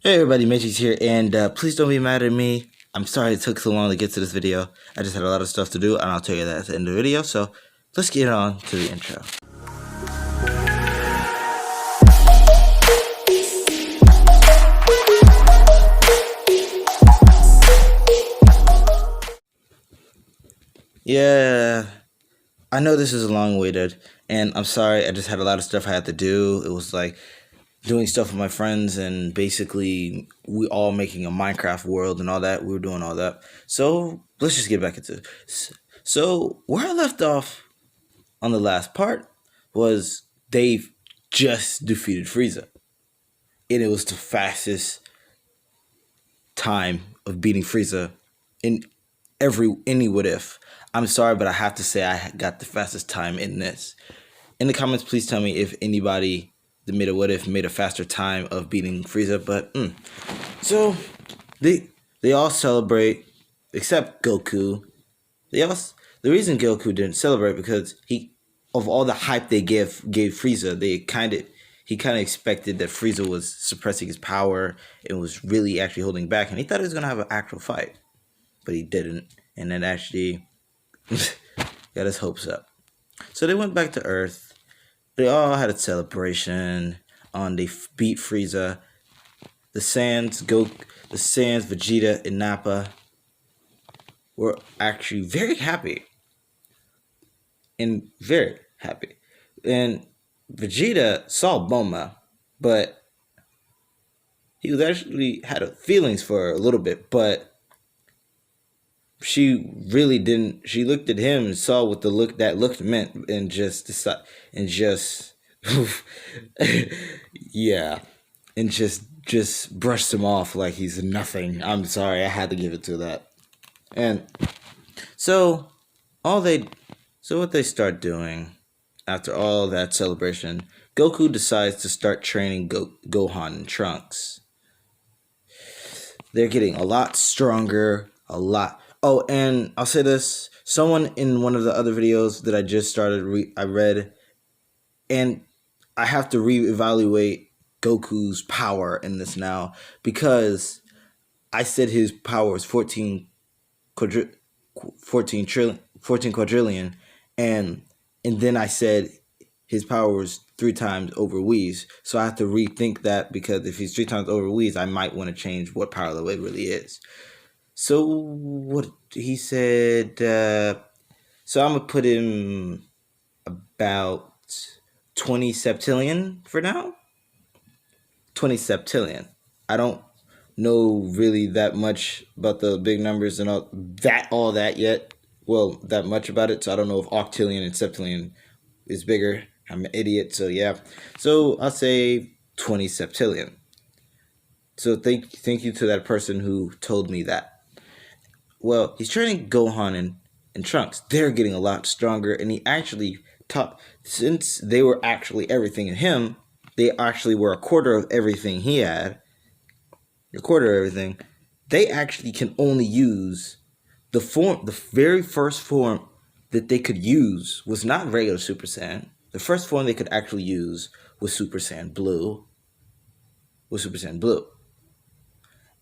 Hey everybody, Mitchie's here, and please don't be mad at me. I'm sorry it took so long to get to this video. I just had a lot of stuff to do, and I'll tell you that at the end of the video, so let's get on to the intro. Yeah, I know this is long-awaited, and I'm sorry, I just had a lot of stuff I had to do. It was like doing stuff with my friends and basically we all making a Minecraft world and all that. We were doing all that. So let's just get back into it. So where I left off on the last part was they've just defeated Frieza. And it was the fastest time of beating Frieza in any what if. I'm sorry, but I have to say I got the fastest time in this. In the comments, please tell me if anybody that made a what if made a faster time of beating Frieza. But so they all celebrate except Goku. The reason Goku didn't celebrate because of all the hype they gave Frieza, he kind of expected that Frieza was suppressing his power and was really actually holding back, and he thought he was gonna have an actual fight, but he didn't, and then actually got his hopes up. So they went back to Earth. They all had a celebration. They beat Frieza. The Saiyans, Vegeta, and Nappa were actually very happy. And Vegeta saw Bulma, but he was actually had feelings for her a little bit, but she really didn't. She looked at him and saw what the look meant, and just decided, and just yeah, and just brushed him off like he's nothing. I'm sorry, I had to give it to that. And so what they start doing after all that celebration, Goku decides to start training Gohan and Trunks. They're getting a lot stronger, a lot. Oh, and I'll say this. Someone in one of the other videos that I just started, I read, and I have to reevaluate Goku's power in this now, because I said his power was 14 quadrillion, and then I said his power was 3 times over Whis. So I have to rethink that, because if he's 3 times over Whis, I might want to change what power level it really is. So what he said, so I'm going to put him about 20 septillion for now. 20 septillion. I don't know really that much about the big numbers and all that yet. Well, that much about it, so I don't know if octillion and septillion is bigger. I'm an idiot, so yeah. So I'll say 20 septillion. So thank you to that person who told me that. Well, he's training Gohan and Trunks. They're getting a lot stronger, and he actually since they were actually everything in him, they actually were a quarter of everything he had. A quarter of everything. They actually can only use the very first form that they could use was not regular Super Saiyan. The first form they could actually use was Super Saiyan Blue.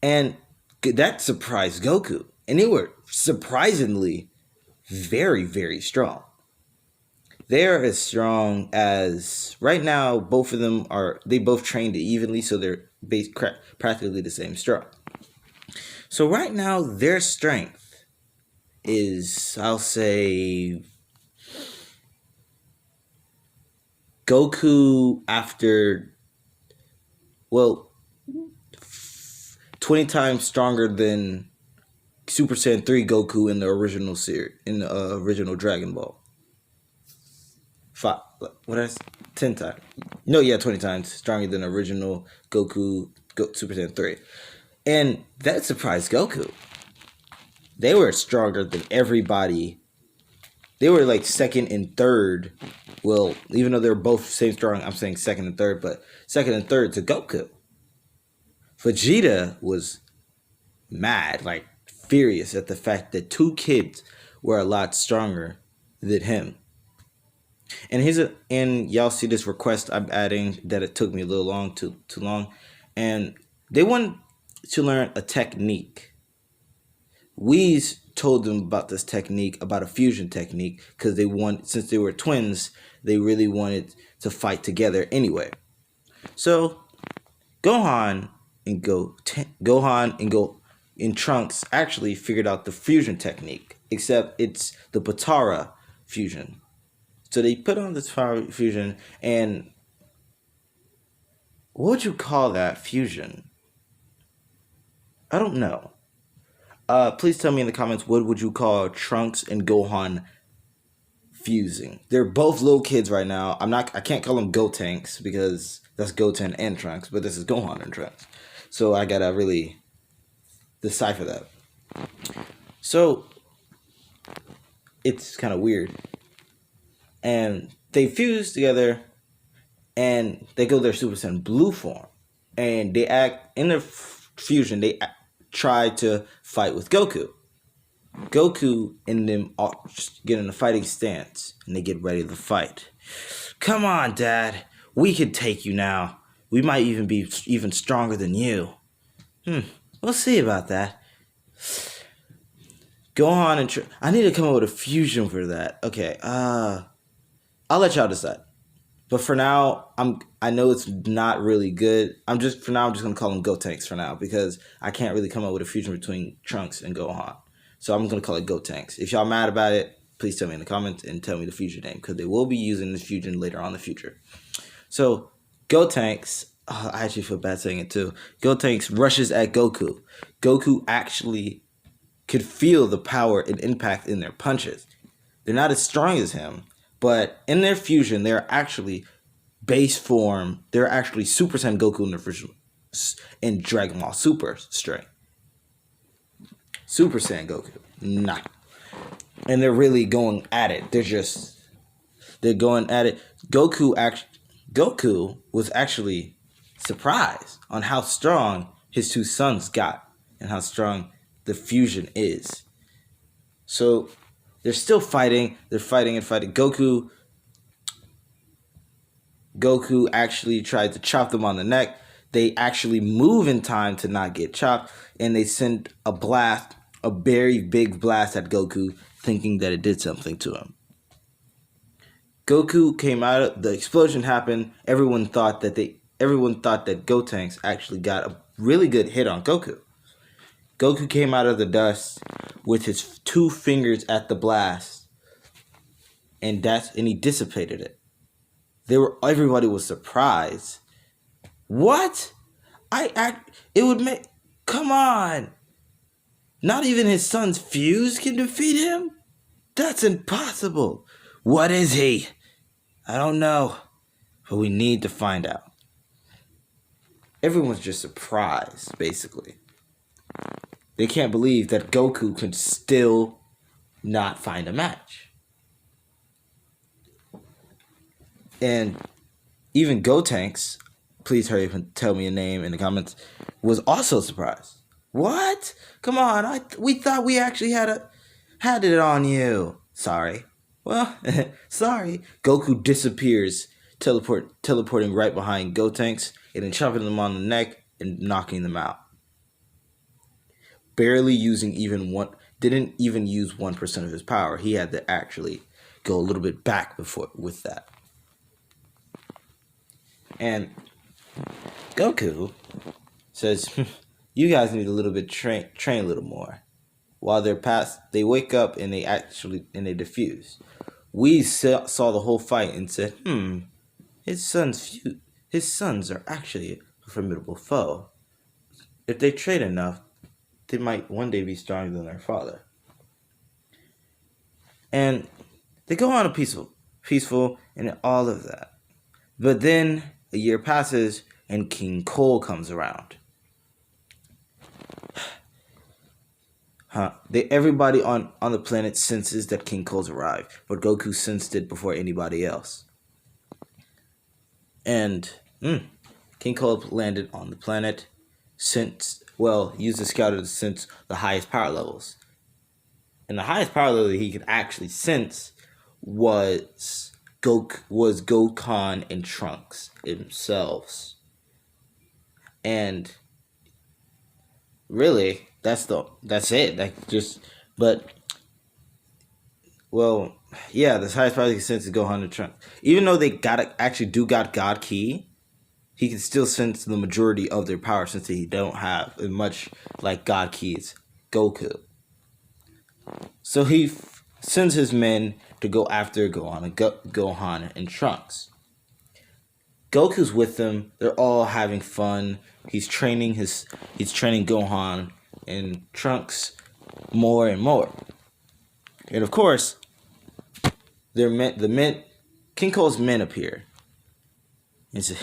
And that surprised Goku. And they were surprisingly very, very strong. They're as strong as, right now, both of them they both trained evenly, so they're practically the same strong. So right now, their strength is, I'll say, Goku after, well, 20 times stronger than Super Saiyan 3 Goku in the original series, in the original Dragon Ball. 10 times. No, yeah, 20 times stronger than original Goku, Super Saiyan 3. And that surprised Goku. They were stronger than everybody. They were like second and third. Well, even though they're both same strong, I'm saying second and third, but second and third to Goku. Vegeta was mad, like furious at the fact that 2 kids were a lot stronger than him. And y'all see this request I'm adding that it took me a little too long, and They wanted to learn a technique. Whis told them about this technique, about a fusion technique, because since they were twins, they really wanted to fight together anyway. So Gohan and Trunks actually figured out the fusion technique, except it's the Potara fusion. So they put on this fusion, and what would you call that fusion? I don't know. Please tell me in the comments, what would you call Trunks and Gohan fusing? They're both little kids right now. I can't call them Gotenks because that's Goten and Trunks, but this is Gohan and Trunks. So I gotta really decipher that. So it's kind of weird. And they fuse together and they go their Super Saiyan Blue form. And they act in their fusion, they try to fight with Goku. Goku and them get in a fighting stance and they get ready to fight. Come on, Dad. We can take you now. We might even be even stronger than you. We'll see about that. Gohan and I need to come up with a fusion for that. Okay, I'll let y'all decide. But for now, I know it's not really good. I'm just gonna call them Gotenks for now because I can't really come up with a fusion between Trunks and Gohan. So I'm gonna call it Gotenks. If y'all mad about it, please tell me in the comments and tell me the fusion name because they will be using this fusion later on in the future. So Gotenks, I actually feel bad saying it too. Gotenks rushes at Goku. Goku actually could feel the power and impact in their punches. They're not as strong as him, but in their fusion, they're actually base form. They're actually Super Saiyan Goku in their fusion in Dragon Ball Super strength. Super Saiyan Goku. Nah. And they're really going at it. They're going at it. Goku was actually surprised on how strong his two sons got and how strong the fusion is. So they're still fighting. They're fighting and fighting. Goku actually tried to chop them on the neck. They actually move in time to not get chopped, and they send a blast, a very big blast at Goku, thinking that it did something to him. Goku came out. The explosion happened. Everyone thought that Gotenks actually got a really good hit on Goku. Goku came out of the dust with his two fingers at the blast, and he dissipated it. Everybody was surprised. What? It would make. Come on. Not even his son's fuse can defeat him? That's impossible. What is he? I don't know, but we need to find out. Everyone's just surprised, basically. They can't believe that Goku could still not find a match. And even Gotenks, please hurry up and tell me a name in the comments, was also surprised. What? Come on, we thought we actually had it on you. Sorry. Well, sorry. Goku disappears, teleporting right behind Gotenks and then chopping them on the neck and knocking them out. Barely using didn't even use 1% of his power. He had to actually go a little bit back with that. And Goku says, you guys need a little bit train a little more. While they wake up and they defuse. We saw the whole fight and said, his sons are actually a formidable foe. If they train enough, they might one day be stronger than their father. And they go on a peaceful and all of that. But then a year passes and King Cole comes around. Everybody on the planet senses that King Cole's arrived, but Goku sensed it before anybody else. And King Cole landed on the planet, used the scouter to sense the highest power levels. And the highest power level he could actually sense was Gohan and Trunks themselves. And Really, that's it. Like just, but well, yeah, the highest power they can sense is Gohan and Trunks. Even though they got God Key, he can still sense the majority of their power since they don't have as much like God Keys Goku. So sends his men to go after Gohan and Trunks. Goku's with them. They're all having fun. He's training Gohan and Trunks more and more. And of course, King Cole's men appear. And say,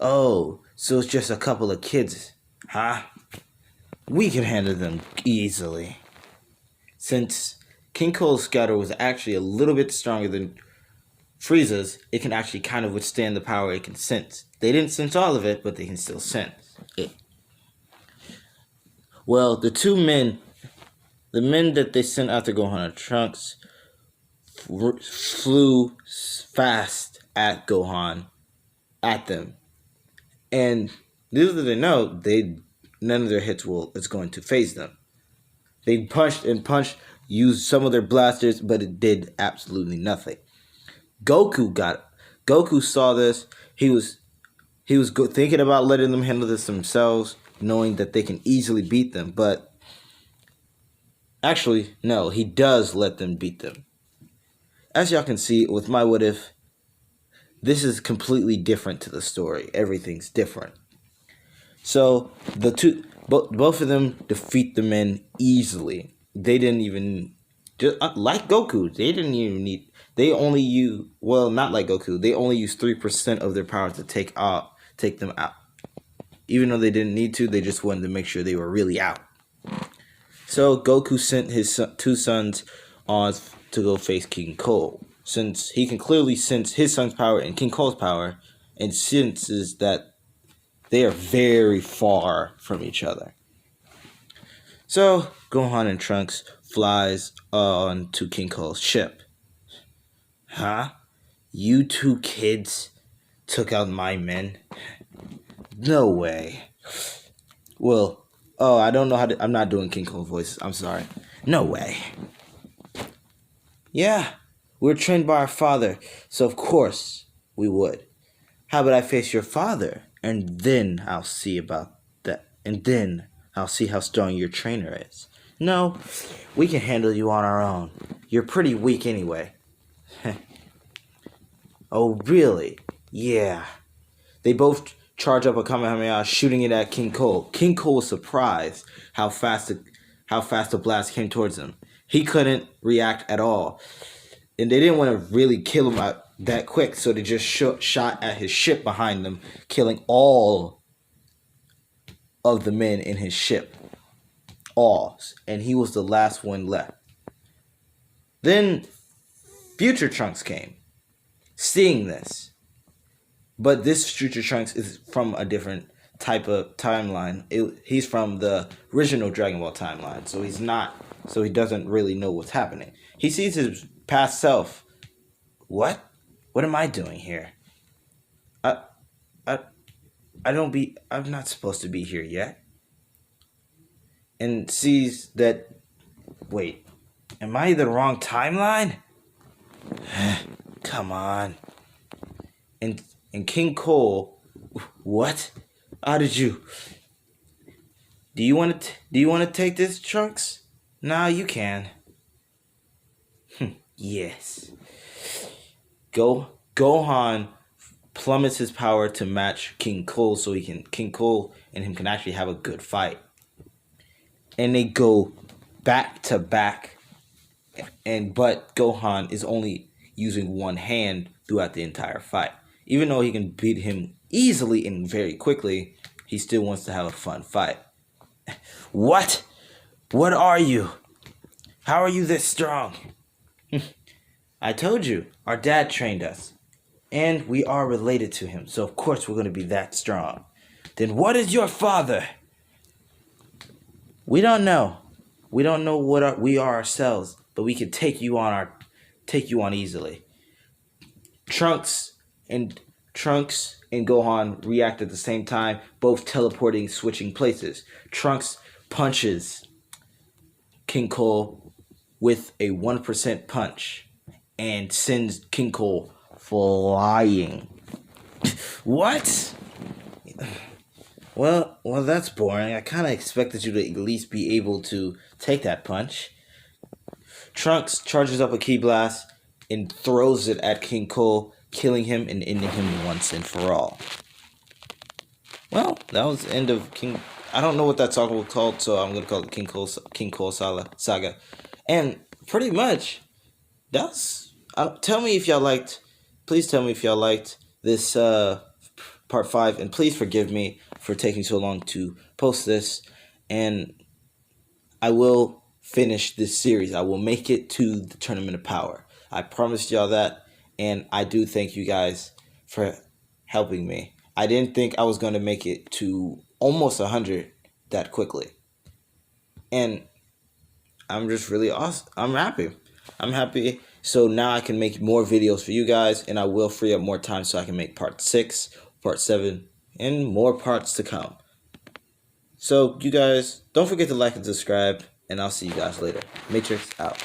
"Oh, so it's just a couple of kids, huh? We can handle them easily." Since King Cole's scouter was actually a little bit stronger than Frieza's, it can actually kind of withstand the power it can sense. They didn't sense all of it, but they can still sense it. Well, the men that they sent after Gohan and Trunks flew fast at them. And little did they know, none of their hits is going to phase them. They punched, used some of their blasters, but it did absolutely nothing. Goku saw this. He was thinking about letting them handle this themselves, knowing that they can easily beat them. But actually, no, he does let them beat them. As y'all can see with my What If, this is completely different to the story. Everything's different. So both of them defeat the men easily. They didn't even, just like Goku, they didn't even need. They only use, well, not like Goku. They only use 3% of their power to take them out. Even though they didn't need to, they just wanted to make sure they were really out. So Goku sent his two sons on to go face King Cole, since he can clearly sense his son's power and King Cole's power, and senses that they are very far from each other. So Gohan and Trunks flies on to King Cole's ship. Huh? You two kids took out my men? No way. Well, I don't know I'm not doing King Cole voices. I'm sorry. No way. Yeah, we're trained by our father, so of course we would. How about I face your father, and then I'll see about that, and then I'll see how strong your trainer is. No, we can handle you on our own. You're pretty weak anyway. Oh, really? Yeah. They both charge up a Kamehameha, shooting it at King Cole. King Cole was surprised how fast the blast came towards him. He couldn't react at all. And they didn't want to really kill him out that quick, so they just shot at his ship behind them, killing all of the men in his ship. All. And he was the last one left. Then Future Trunks came, seeing this. But this Future Trunks is from a different type of timeline. He's from the original Dragon Ball timeline, so he doesn't really know what's happening. He sees his past self. What? What am I doing here? I'm not supposed to be here yet. And sees that, wait, am I in the wrong timeline? Come on. And King Cole, what? How did you? Do you want to take this, Trunks? Nah, you can. Yes. Gohan plummets his power to match King Cole, so King Cole and him can actually have a good fight. And they go back to back, but Gohan is only using one hand throughout the entire fight. Even though he can beat him easily and very quickly, he still wants to have a fun fight. What? What are you? How are you this strong? I told you, our dad trained us. And we are related to him, so of course we're going to be that strong. Then what is your father? We don't know. We don't know what we are ourselves, but we can take you on easily. Trunks and Gohan react at the same time, both teleporting, switching places. Trunks punches King Cole with a 1% punch and sends King Cole flying. What? Well, that's boring. I kind of expected you to at least be able to take that punch. Trunks charges up a Ki Blast and throws it at King Cole, killing him and ending him once and for all. Well, that was the end of King. I don't know what that saga was called, so I'm gonna call it King Cole saga. And pretty much, that's. Tell me if y'all liked. Please tell me if y'all liked this part 5, and please forgive me for taking so long to post this. And I will finish this series. I will make it to the Tournament of Power. I promised y'all that, and I do thank you guys for helping me. I didn't think I was going to make it to almost 100 that quickly. And I'm just really awesome. I'm happy. So now I can make more videos for you guys, and I will free up more time so I can make part 6, part 7, and more parts to come. So you guys, don't forget to like and subscribe, and I'll see you guys later. Matrix out.